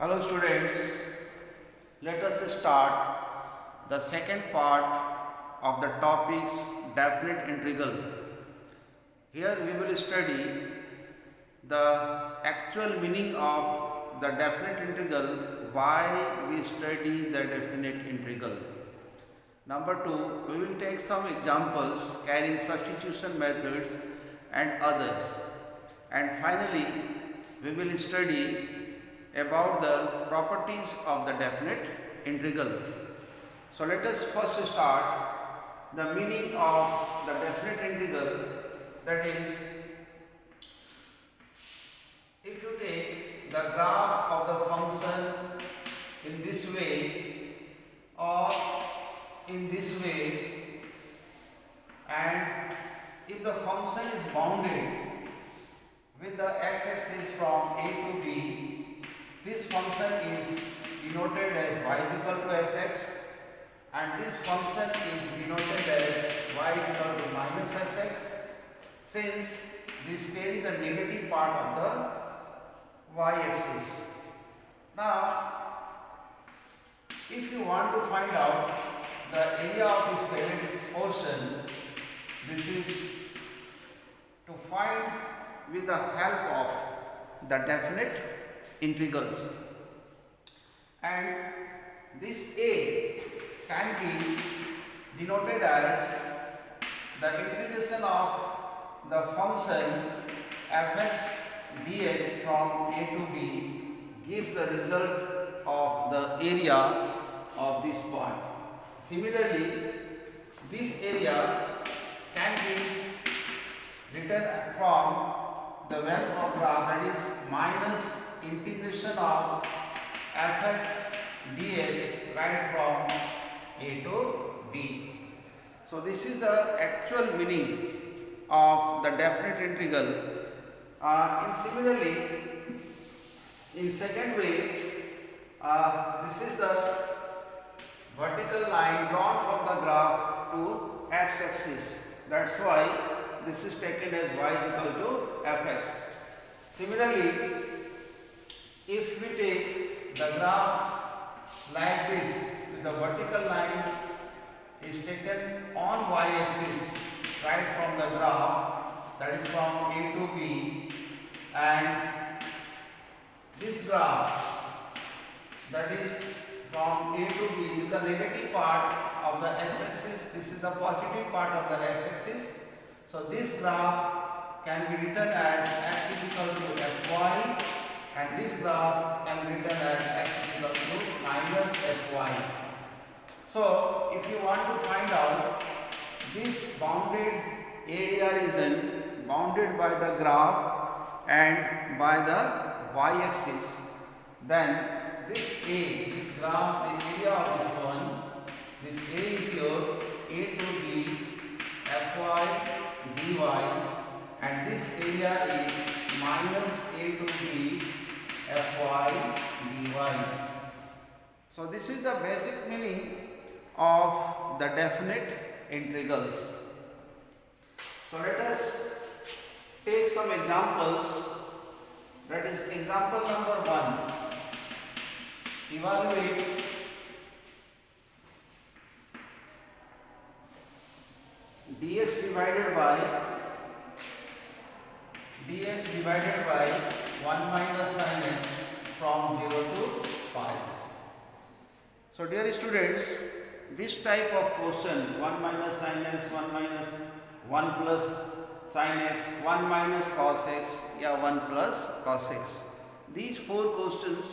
Hello students, let us start the second part of the topics definite integral. Here we will study the actual meaning of the definite integral, why we study the definite integral. Number 2, we will take some examples carrying substitution methods and others. And finally, we will study about the properties of the definite integral. So let us first start the meaning of the definite integral, that is, if you take the graph of the function in this way or in this way, and if the function is bounded with the x-axis from a to b, this function is denoted as y is equal to fx, and this function is denoted as y is equal to minus fx, since this carry the negative part of the y-axis. Now, if you want to find out the area of this shaded portion, this is to find with the help of the definite integrals, and this a can be denoted as the integration of the function fx dx from a to b gives the result of the area of this part. Similarly, this area can be written from the value of graph, that is minus integration of fx dx right from a to b. So this is the actual meaning of the definite integral. Similarly, in second way, this is the vertical line drawn from the graph to x-axis. That's why this is taken as y is equal to fx. Similarly, if we take the graph like this, with the vertical line is taken on y-axis right from the graph, that is from a to b, and this graph, that is from a to b, this is the negative part of the x-axis, this is the positive part of the x-axis. So this graph can be written as x is equal to fy, and this graph can be written as x is equal to minus fy. So if you want to find out this bounded area region bounded by the graph and by the y-axis, then this a, this graph, the area of this one, this a is your a to b fy dy, and this area is minus a to b fy dy. So this is the basic meaning of the definite integrals. So let us take some examples. That is example number 1. Evaluate dx divided by 1 minus sin x from 0 to pi. So dear students, this type of question, 1 minus sin x, 1 minus 1 plus sin x, 1 minus cos x, 1 plus cos x, these 4 questions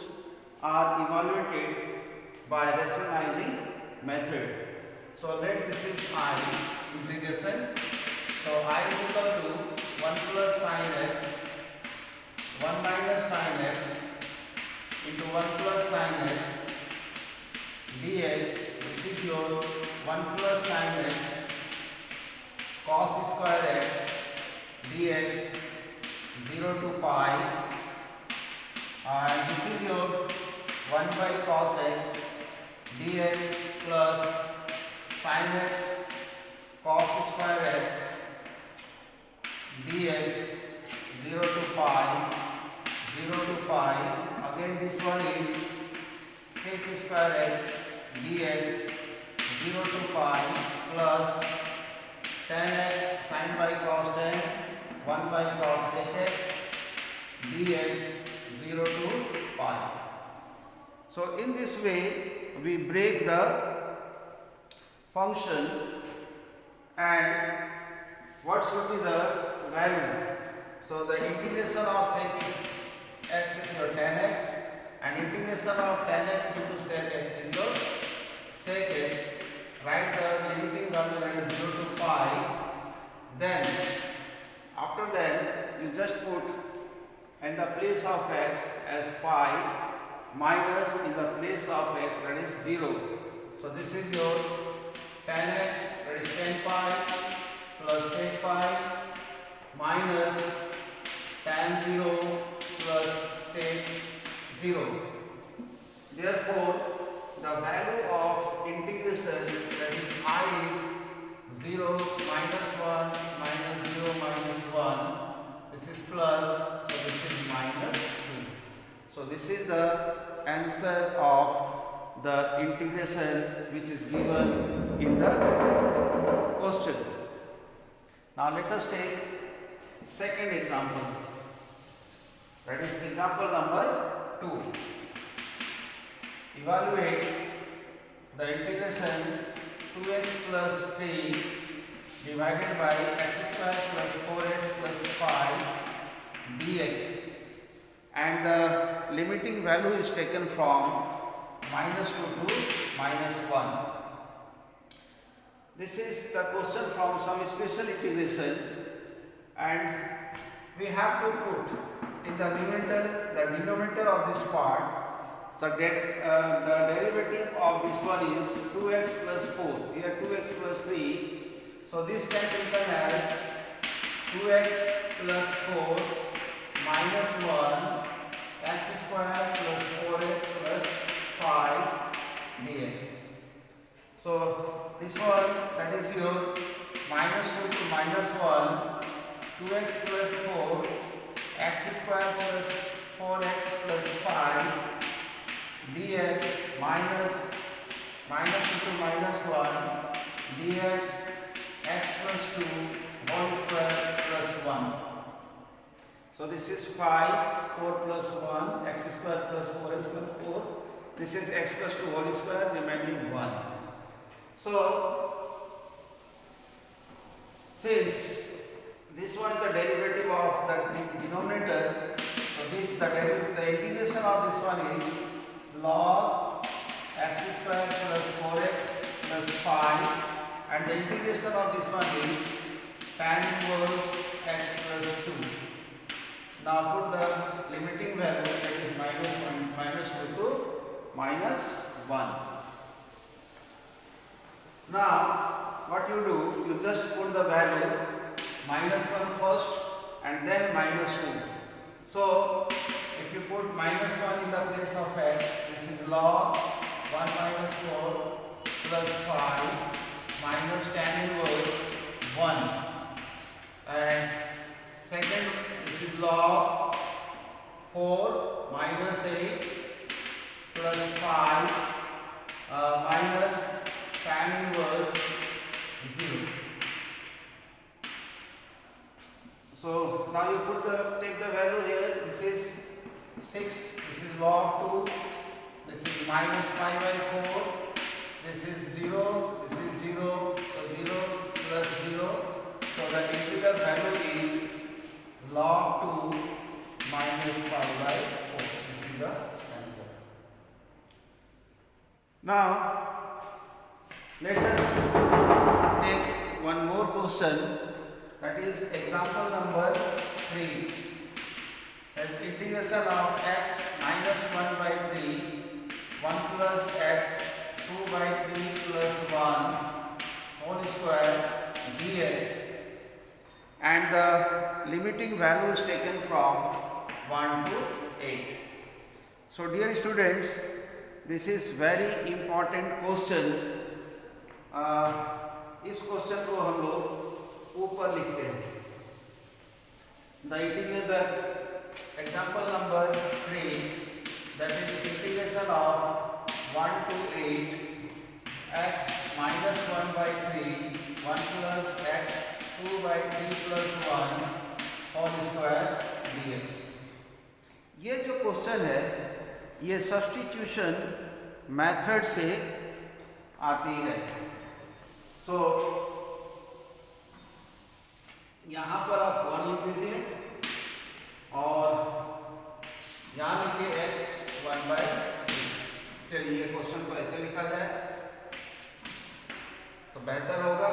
are evaluated by rationalizing method. So let this is I integration. So I is equal to 1 plus sin x, 1 minus sin x into 1 plus sin x dx. This is your 1 plus sin x cos square x dx 0 to pi, and this is your 1 by cos x dx plus sin x cos square x dx 0 to pi again this one is sec square x dx 0 to pi plus tan x sin by cos tan 1 by cos sec x dx 0 to pi. So in this way we break the function, and what should be the value? So the integration of sec x is your tan x, and integration of tan x into sec x is your sec x. Write the limiting value, that is 0 to pi. Then after that you just put in the place of x as pi minus in the place of x, that is 0. So this is your tan x, that is tan pi plus sec pi minus tan 0 plus sec 0. Therefore the value of integration, that is I, is 0 minus 1 minus 0 minus 1. This is plus, so this is minus 2. So this is the answer of the integration which is given in the question. Now let us take second example, that is example number 2. Evaluate the integration 2x plus 3 divided by x square plus 4x plus 5 dx, and the limiting value is taken from minus 2 to minus 1. This is the question from some special integration, and we have to put in the numerator, the denominator of this part. So that the derivative of this one is 2x plus 4. Here 2x plus 3. So this can be written as 2x plus 4 minus 1 x square plus 4x plus 5 dx. So this one, that is your minus 2 to minus 1, 2x plus 4 x square plus 4x plus 5 dx minus 2 to minus 1 dx x plus 2 whole square plus 1. So this is 5, 4 plus 1, x square plus 4x plus 4. This is x plus 2 whole square, remaining 1. So since this one is the derivative of the denominator, so this the integration of this one is log x square plus 4x plus 5, and the integration of this one is tan inverse x plus 2. Now put the limiting value, that is minus 2 to minus 1. Now what you do, you just put the value minus 1 first and then minus 2. So if you put minus 1 in the place of x, this is log 1 minus 4 plus 5 minus tan inverse 1, and second, this is log 4 minus 8 plus 5 minus tan inverse 0. So now you take the value here. This is 6, this is log 2, this is minus pi by 4, this is 0, this is 0, so 0 plus 0. So the integral value is log 2 minus pi by 4. This is the answer. Now let us take one more question, that is example number 3. As integration of x minus 1 by 3, 1 plus x 2 by 3 plus 1 whole square dx, and the limiting value is taken from 1 to 8. So dear students, this is very important question. इस question को हम लोग ऊपर लिखते हैं. The integration, example number 3, that is integration of 1 to 8 x minus 1 by 3 1 plus x 2 by 3 plus 1 whole square dx। ये जो question है ये सब्स्टिट्यूशन मेथड से आती है। सो यहाँ पर आप 1 लिख दीजिए और यहाँ लिखिए x 1 बाई। चलिए क्वेश्चन को ऐसे लिखा जाए तो बेहतर होगा।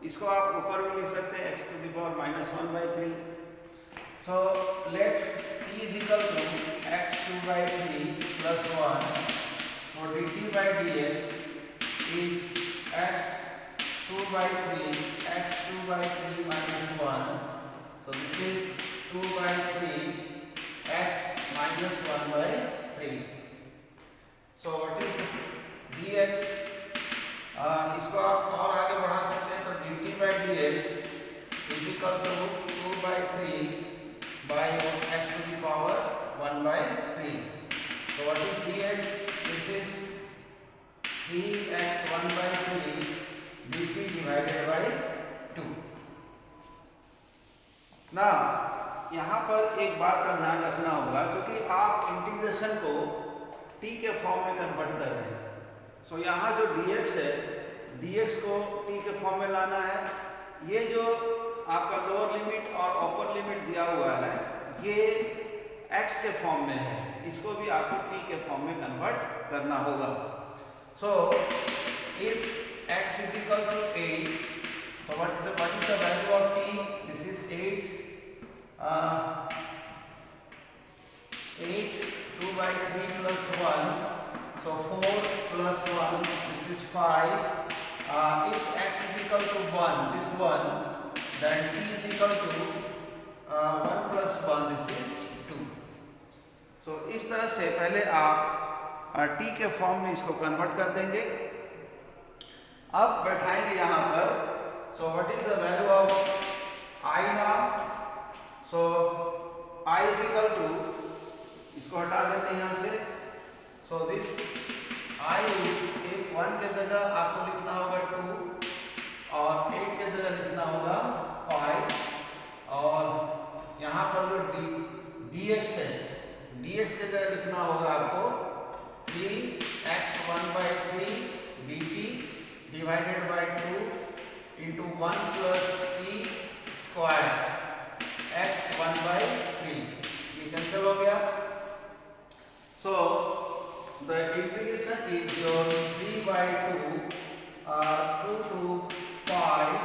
इसको आप ऊपर भी लिख सकते हैं x to the power minus 1 by 3। So let t is equal to x 2 by 3 plus 1। So dt by dx is x 2 by 3 x 2 by 3 minus 1. So this is 2 by 3 x minus 1 by 3. So what is dx? इसको आप और आगे बढ़ा सकते हैं तो dt by dx is equal to 2 by 3 by x to the power 1 by 3. So what is dx? This is 3x 1 by 3 dt divided by 2। ना यहाँ पर एक बात का ध्यान रखना होगा, क्योंकि आप इंटीग्रेशन को t के फॉर्म में कन्वर्ट कर रहे हैं। सो यहाँ जो dx है, dx को t के फॉर्म में लाना है। ये जो आपका लोअर लिमिट और अपर लिमिट दिया हुआ है ये x के फॉर्म में है, इसको भी आपको t के फॉर्म में कन्वर्ट करना होगा। So if x is equal to 8, so what is the value of t? This is 8 2 by 3 plus 1, so 4 plus 1, this is 5. If x is equal to 1, this 1, then t is equal to 1 plus 1, this is 2. So इस तरह से पहले आप t के form में इसको convert कर देंगे। अब बैठाएंगे यहाँ पर। So what is the value of I now? So I is equal to, इसको हटा देते हैं यहाँ से। सो दिस I इज, एक 1 के जगह आपको लिखना होगा 2 और 8 के जगह लिखना होगा 5 और यहाँ पर जो dx है, dx के जगह लिखना होगा आपको 3x 1 by 3 dt divided by 2 into 1 plus t square x 1 by 3। ये कैंसिल हो गया। So the integration is your 3 by 2 2 to 5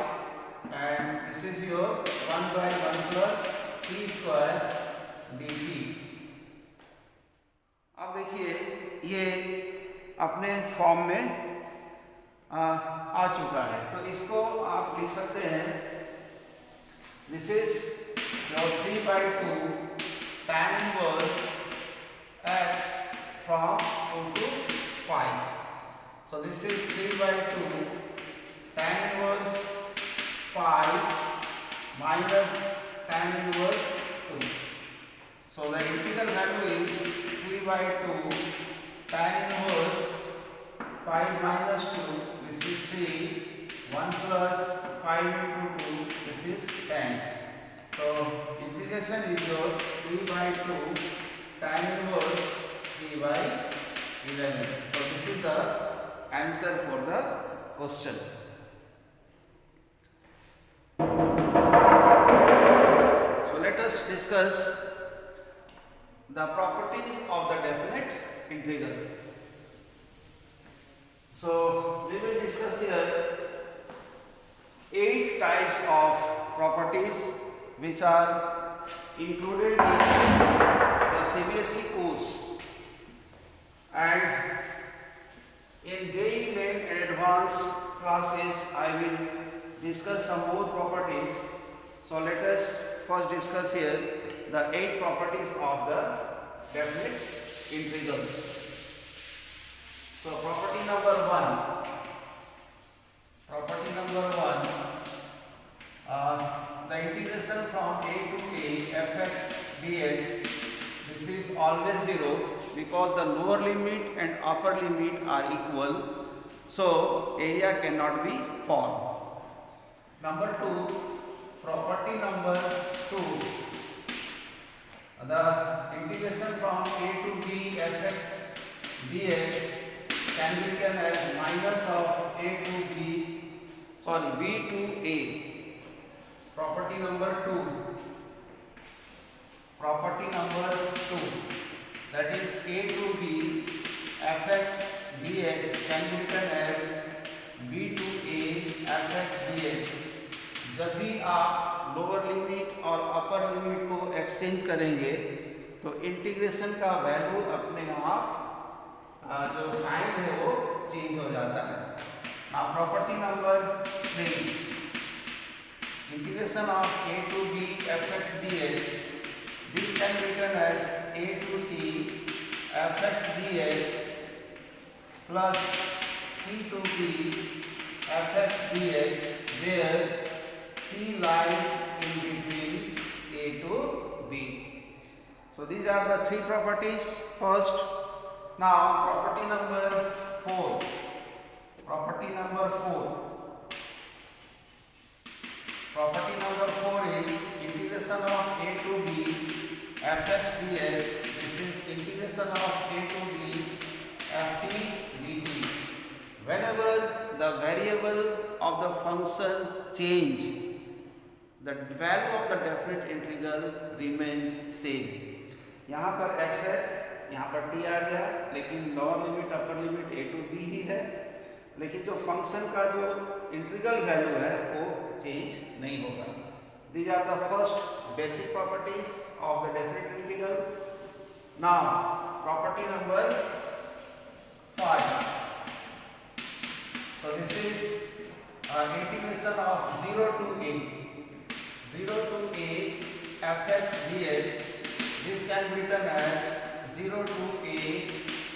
and this is your 1 by 1 plus t square dt। अब देखिए ये अपने फॉर्म में आ चुका है, तो इसको आप लिख सकते हैं this is your 3 by 2 tan inverse x from 2 to 5। So this is 3 by 2 tan inverse 5 minus tan inverse 2। So the integral value is 3 by 2 tan inverse 5 minus 2, this is 3, 1 plus 5 into 2, this is 10. So integration is your 3 by 2 tan inverse 3 by 11. So this is the answer for the question. So let us discuss the properties of the definite integral. So we will discuss here 8 types of properties which are included in the CBSE course, and in JEE Main and Advanced classes I will discuss some more properties. So let us first discuss here the 8 properties of the definite integrals. So property number 1, the integration from a to a fx dx, this is always 0 because the lower limit and upper limit are equal, so area cannot be formed. Number 2, property number 2, the integration from a to b fx dx can be written as minus of b to a. Property number 2, that is a to b fx dx can be written as b to a fx dx. जब भी आप lower limit और upper limit को exchange करेंगे तो integration का value अपने आप जो साइन है वो चेंज हो जाता है. Now property number 3, integration of a to b fx dx, this can be written as a to c fx dx plus c to b fx dx, where c lies in between a to b. So these are the 3 properties. First, now property number 4. Property number 4 is integration of a to b fx dx. This is integration of a to b ft dt. Whenever the variable of the function change, the value of the definite integral remains same. यहाँ पर x है, यहाँ पर t आ गया, लेकिन lower limit upper limit a to b ही है, लेकिन जो फंक्शन का जो इंटीग्रल वैल्यू है वो चेंज नहीं होगा. These are the first basic properties of the definite integral. Now property number 5. So this is integration of 0 to a fx dx. This can be written as 0 to a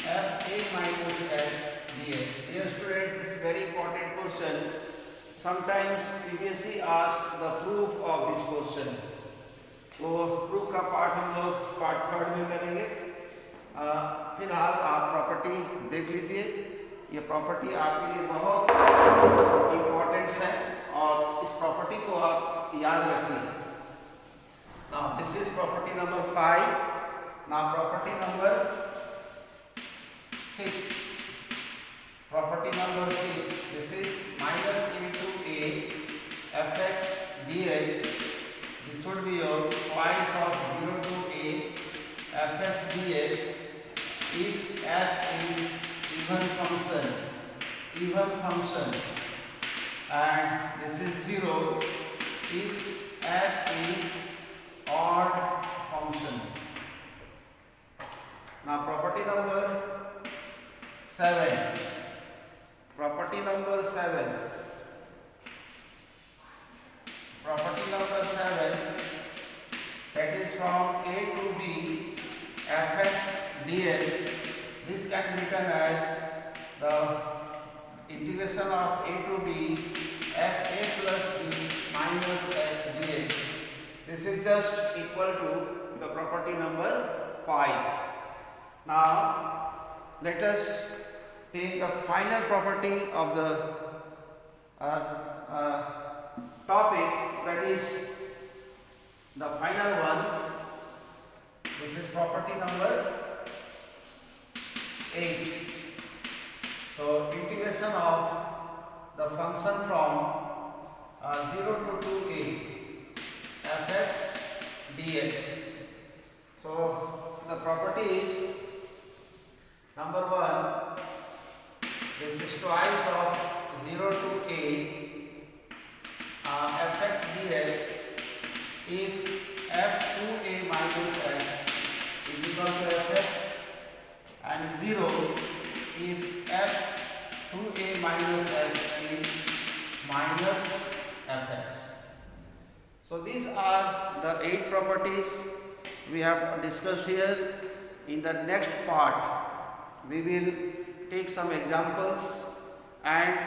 fa minus x dx. Dear students, this is very important question. Sometimes CBSE asks the proof of this question. तो proof का part हम लोग part 3 में करेंगे. फिलहाल आप property देख लीजिए. ये प्रॉपर्टी आपके लिए बहुत इम्पोर्टेंट है और इस प्रॉपर्टी को आप याद रखिए. Now this is property number 5. Now property number 6. Property number 6. This is minus into a fx dx. This would be your twice of 0 to a fx dx if f is even function and this is 0 if f is odd function. Now property number 7. Property number 7. That is from a to b fx dx. This can be written as the integration of a to b fa plus b minus x dx. This is just equal to the property number 5. Now let us take the final property of the topic, that is the final one. This is property number 8. So integration of the function from 0 to 2a fx dx. So the property is number 1. This is twice of 0 to a fx dx if f2a minus x is equal to fx, and 0 if f2a minus x is minus fx. So these are the 8 properties we have discussed here. In the next part we will take some examples and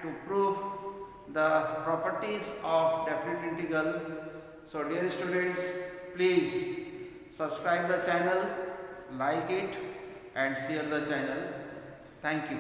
to prove the properties of definite integral. So dear students, please subscribe the channel, like it and share the channel. Thank you.